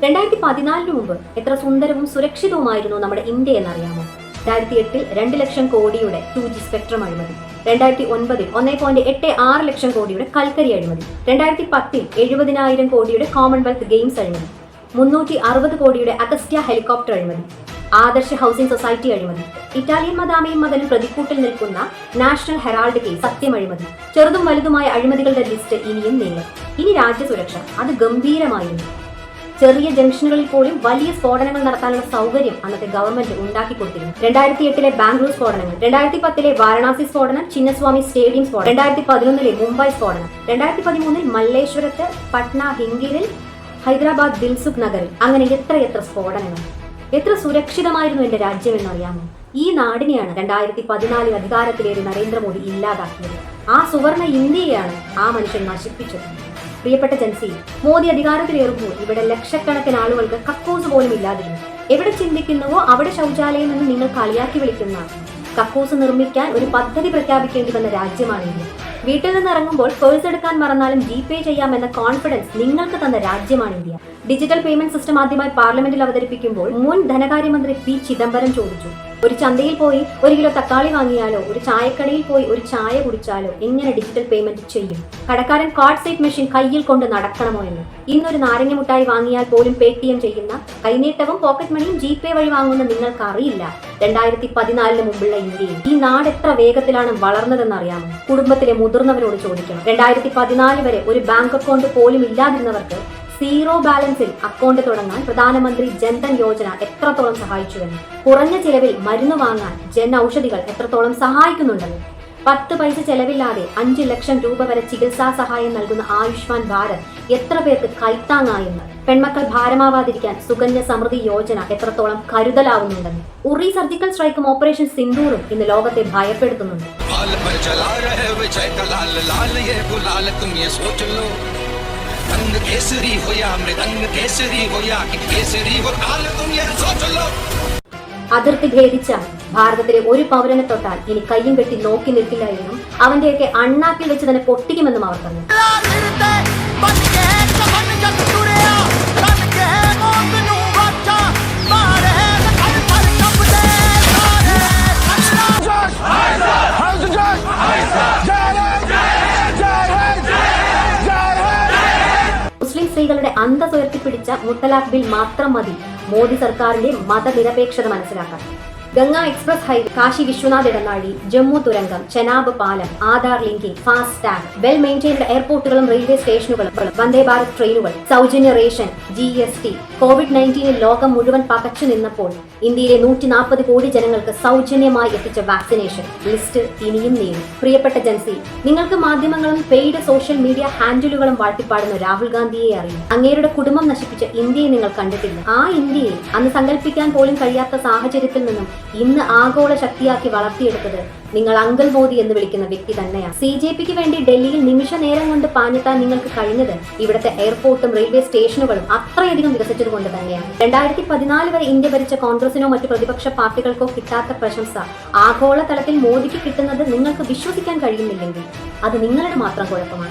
2014 മുമ്പ് എത്ര സുന്ദരവും സുരക്ഷിതവുമായിരുന്നു നമ്മുടെ ഇന്ത്യ എന്നറിയാമോ? 2008 2 ലക്ഷം കോടിയുടെ 2G സ്പെക്ട്രം അഴിമതി, 2009 1.86 ലക്ഷം കോടിയുടെ കൽക്കരി അഴിമതി, 2010 70,000 കോടിയുടെ കോമൺവെൽത്ത് ഗെയിംസ് അഴിമതി, 360 കോടിയുടെ അഗസ്റ്റ്യ ഹെലികോപ്റ്റർ അഴിമതി, ആദർശ ഹൗസിംഗ് സൊസൈറ്റി അഴിമതി, ഇറ്റാലിയൻ മദാമയും മകനും പ്രതിക്കൂട്ടിൽ നിൽക്കുന്ന നാഷണൽ ഹെറാൾഡ് കേസ് സത്യം അഴിമതി. ചെറുതും വലുതുമായ അഴിമതികളുടെ ലിസ്റ്റ് ഇനിയും നീളും. ഇനി രാജ്യസുരക്ഷ, അത് ഗംഭീരമായിരുന്നു. ചെറിയ ജംഗ്ഷനുകളിൽ പോലും വലിയ സ്ഫോടനങ്ങൾ നടത്താനുള്ള സൗകര്യം അന്നത്തെ ഗവൺമെന്റ് ഉണ്ടാക്കി കൊടുത്തിരുന്നു. 2008 ബാംഗ്ലൂർ സ്ഫോടനങ്ങൾ, 2010 വാരണാസി സ്ഫോടനം, ചിന്നസ്വാമി സ്റ്റേഡിയം സ്ഫോടനം, 2011 മുംബൈ സ്ഫോടനം, 2013 മല്ലേശ്വരത്ത്, പട്ന ഹിംഗിരിൽ, ഹൈദരാബാദ് ദിൽസുഖ് നഗറിൽ, അങ്ങനെ എത്ര സ്ഫോടനങ്ങൾ. എത്ര സുരക്ഷിതമായിരുന്നു എന്റെ രാജ്യം എന്നറിയാമോ? ഈ നാടിനെയാണ് 2014 അധികാരത്തിലേറി നരേന്ദ്രമോദി ഇല്ലാതാക്കിയത്. ആ സുവർണ ഇന്ത്യയാണ് ആ മനുഷ്യൻ നശിപ്പിച്ചത്. പ്രിയപ്പെട്ട ജൻസി, മോദി അധികാരത്തിലേറുമ്പോൾ ഇവിടെ ലക്ഷക്കണക്കിന് ആളുകൾക്ക് കക്കൂസ് പോലും ഇല്ലാതിരുന്നു. എവിടെ ചിന്തിക്കുന്നുവോ അവിടെ ശൗചാലയം എന്ന് നിങ്ങൾ കളിയാക്കി വിളിക്കുന്ന കക്കൂസ് നിർമ്മിക്കാൻ ഒരു പദ്ധതി പ്രഖ്യാപിക്കേണ്ടി വന്ന രാജ്യമാണ് ഇന്ത്യ. വീട്ടിൽ നിന്ന് ഇറങ്ങുമ്പോൾ പേഴ്സ് എടുക്കാൻ മറന്നാലും GPay ചെയ്യാമെന്ന കോൺഫിഡൻസ് നിങ്ങൾക്ക് തന്ന രാജ്യമാണ് ഇന്ത്യ. ഡിജിറ്റൽ പേയ്മെന്റ് സിസ്റ്റം ആദ്യമായി പാർലമെന്റിൽ അവതരിപ്പിക്കുമ്പോൾ മുൻ ധനകാര്യമന്ത്രി P. ചിദംബരം ചോദിച്ചു, ഒരു ചന്തയിൽ പോയി 1 കിലോ തക്കാളി വാങ്ങിയാലോ, ഒരു ചായക്കടയിൽ പോയി ഒരു ചായ കുടിച്ചാലോ എങ്ങനെ ഡിജിറ്റൽ പേയ്മെന്റ് ചെയ്യും? കടക്കാരൻ കാർഡ് സ്വൈപ്പ് മെഷീൻ കയ്യിൽ കൊണ്ട് നടക്കണമോ എന്ന്. ഇന്നൊരു നാരങ്ങ മുട്ടായി വാങ്ങിയാൽ പോലും Paytm ചെയ്യുന്ന, കൈനീട്ടവും പോക്കറ്റ് മണിയും GPay വഴി വാങ്ങുന്ന നിങ്ങൾക്ക് അറിയില്ല 2014 മുമ്പുള്ള ഇന്ത്യയിൽ ഈ നാട് എത്ര വേഗത്തിലാണ് വളർന്നതെന്ന് അറിയാമോ? കുടുംബത്തിലെ മുതിർന്നവരോട് ചോദിക്കണം. 2014 വരെ ഒരു ബാങ്ക് അക്കൗണ്ട് പോലും ഇല്ലാതിരുന്നവർക്ക് സീറോ ബാലൻസിൽ അക്കൗണ്ട് തുടങ്ങാൻ പ്രധാനമന്ത്രി ജൻധൻ യോജന എത്രത്തോളം സഹായിച്ചുവെന്ന്, കുറഞ്ഞ ചിലവിൽ മരുന്ന് വാങ്ങാൻ ജൻ ഔഷധികൾ എത്രത്തോളം സഹായിക്കുന്നുണ്ടെന്ന്, 10 പൈസ ചെലവില്ലാതെ 5 ലക്ഷം രൂപ വരെ ചികിത്സാ സഹായം നൽകുന്ന ആയുഷ്മാൻ ഭാരത് എത്ര പേർക്ക് കൈത്താങ്ങായെന്ന്, പെൺമക്കൾ ഭാരമാവാതിരിക്കാൻ സുകന്യ സമൃദ്ധി യോജന എത്രത്തോളം കരുതലാവുന്നുണ്ടെന്ന്, ഉറി സർജിക്കൽ സ്ട്രൈക്കും ഓപ്പറേഷൻ സിന്ദൂറും ഇന്ന് ലോകത്തെ ഭയപ്പെടുത്തുന്നുണ്ട്. അതിർത്തി ഭേദിച്ചാൽ ഭാരതത്തിലെ ഒരു പൗരനെ തൊട്ടാൽ ഇനി കയ്യും കെട്ടി നോക്കി നിൽക്കില്ല എന്നും അവന്റെയൊക്കെ അണ്ണാക്കിൽ വെച്ച് തന്നെ പൊട്ടിക്കുമെന്നും അവർ പറഞ്ഞു. മുസ്ലിം സ്ത്രീകളുടെ അന്തസ് ഉയർത്തിപ്പിടിച്ച മുത്തലാഖ് ബിൽ മാത്രം മതി മോദി സർക്കാരിന്റെ മതനിരപേക്ഷത മനസ്സിലാക്കാൻ. ഗംഗ എക്സ്പ്രസ് ഹൈവേ, കാശി വിശ്വനാഥ് ഇടനാഴി, ജമ്മു തുരങ്കം, ചെനാബ് പാലം, Aadhaar linking, fast tag, well maintained എയർപോർട്ടുകളും റെയിൽവേ സ്റ്റേഷനുകളും, വന്ദേ ഭാരത് ട്രെയിനുകൾ, സൗജന്യ റേഷൻ, GST, COVID-19 ലോകം മുഴുവൻ പകച്ചു നിന്നപ്പോൾ ഇന്ത്യയിലെ 140 കോടി ജനങ്ങൾക്ക് സൗജന്യമായി എത്തിച്ച വാക്സിനേഷൻ ലിസ്റ്റ് ഇനിയും നീളും. പ്രിയപ്പെട്ട ജൻസി, നിങ്ങൾക്ക് മാധ്യമങ്ങളും പെയ്ഡ് സോഷ്യൽ മീഡിയ ഹാൻഡിലുകളും വാഴ്ത്തിപ്പാടുന്ന രാഹുൽ ഗാന്ധിയെ അറിയും. അങ്ങേരുടെ കുടുംബം നശിപ്പിച്ച ഇന്ത്യയെ നിങ്ങൾ കണ്ടിട്ടില്ല. ആ ഇന്ത്യയെ അന്ന് സങ്കല്പിക്കാൻ പോലും കഴിയാത്ത സാഹചര്യത്തിൽ നിന്നും ഇന്ന് ആഗോള ശക്തിയാക്കി വളർത്തിയെടുത്തത് നിങ്ങൾ അങ്കിൾ മോദി എന്ന് വിളിക്കുന്ന വ്യക്തി തന്നെയാണ്. CJPക്ക് വേണ്ടി ഡൽഹിയിൽ നിമിഷ നേരം കൊണ്ട് പാഞ്ഞെത്താൻ നിങ്ങൾക്ക് കഴിഞ്ഞത് ഇവിടുത്തെ എയർപോർട്ടും റെയിൽവേ സ്റ്റേഷനുകളും അത്രയധികം വികസിച്ചത് കൊണ്ട് തന്നെയാണ്. 2014 വരെ ഇന്ത്യ ഭരിച്ച കോൺഗ്രസിനോ മറ്റു പ്രതിപക്ഷ പാർട്ടികൾക്കോ കിട്ടാത്ത പ്രശംസ ആഗോള തലത്തിൽ മോദിക്ക് കിട്ടുന്നത് നിങ്ങൾക്ക് വിശ്വസിക്കാൻ കഴിയുന്നില്ലെങ്കിൽ അത് നിങ്ങളുടെ മാത്രം കുഴപ്പമാണ്.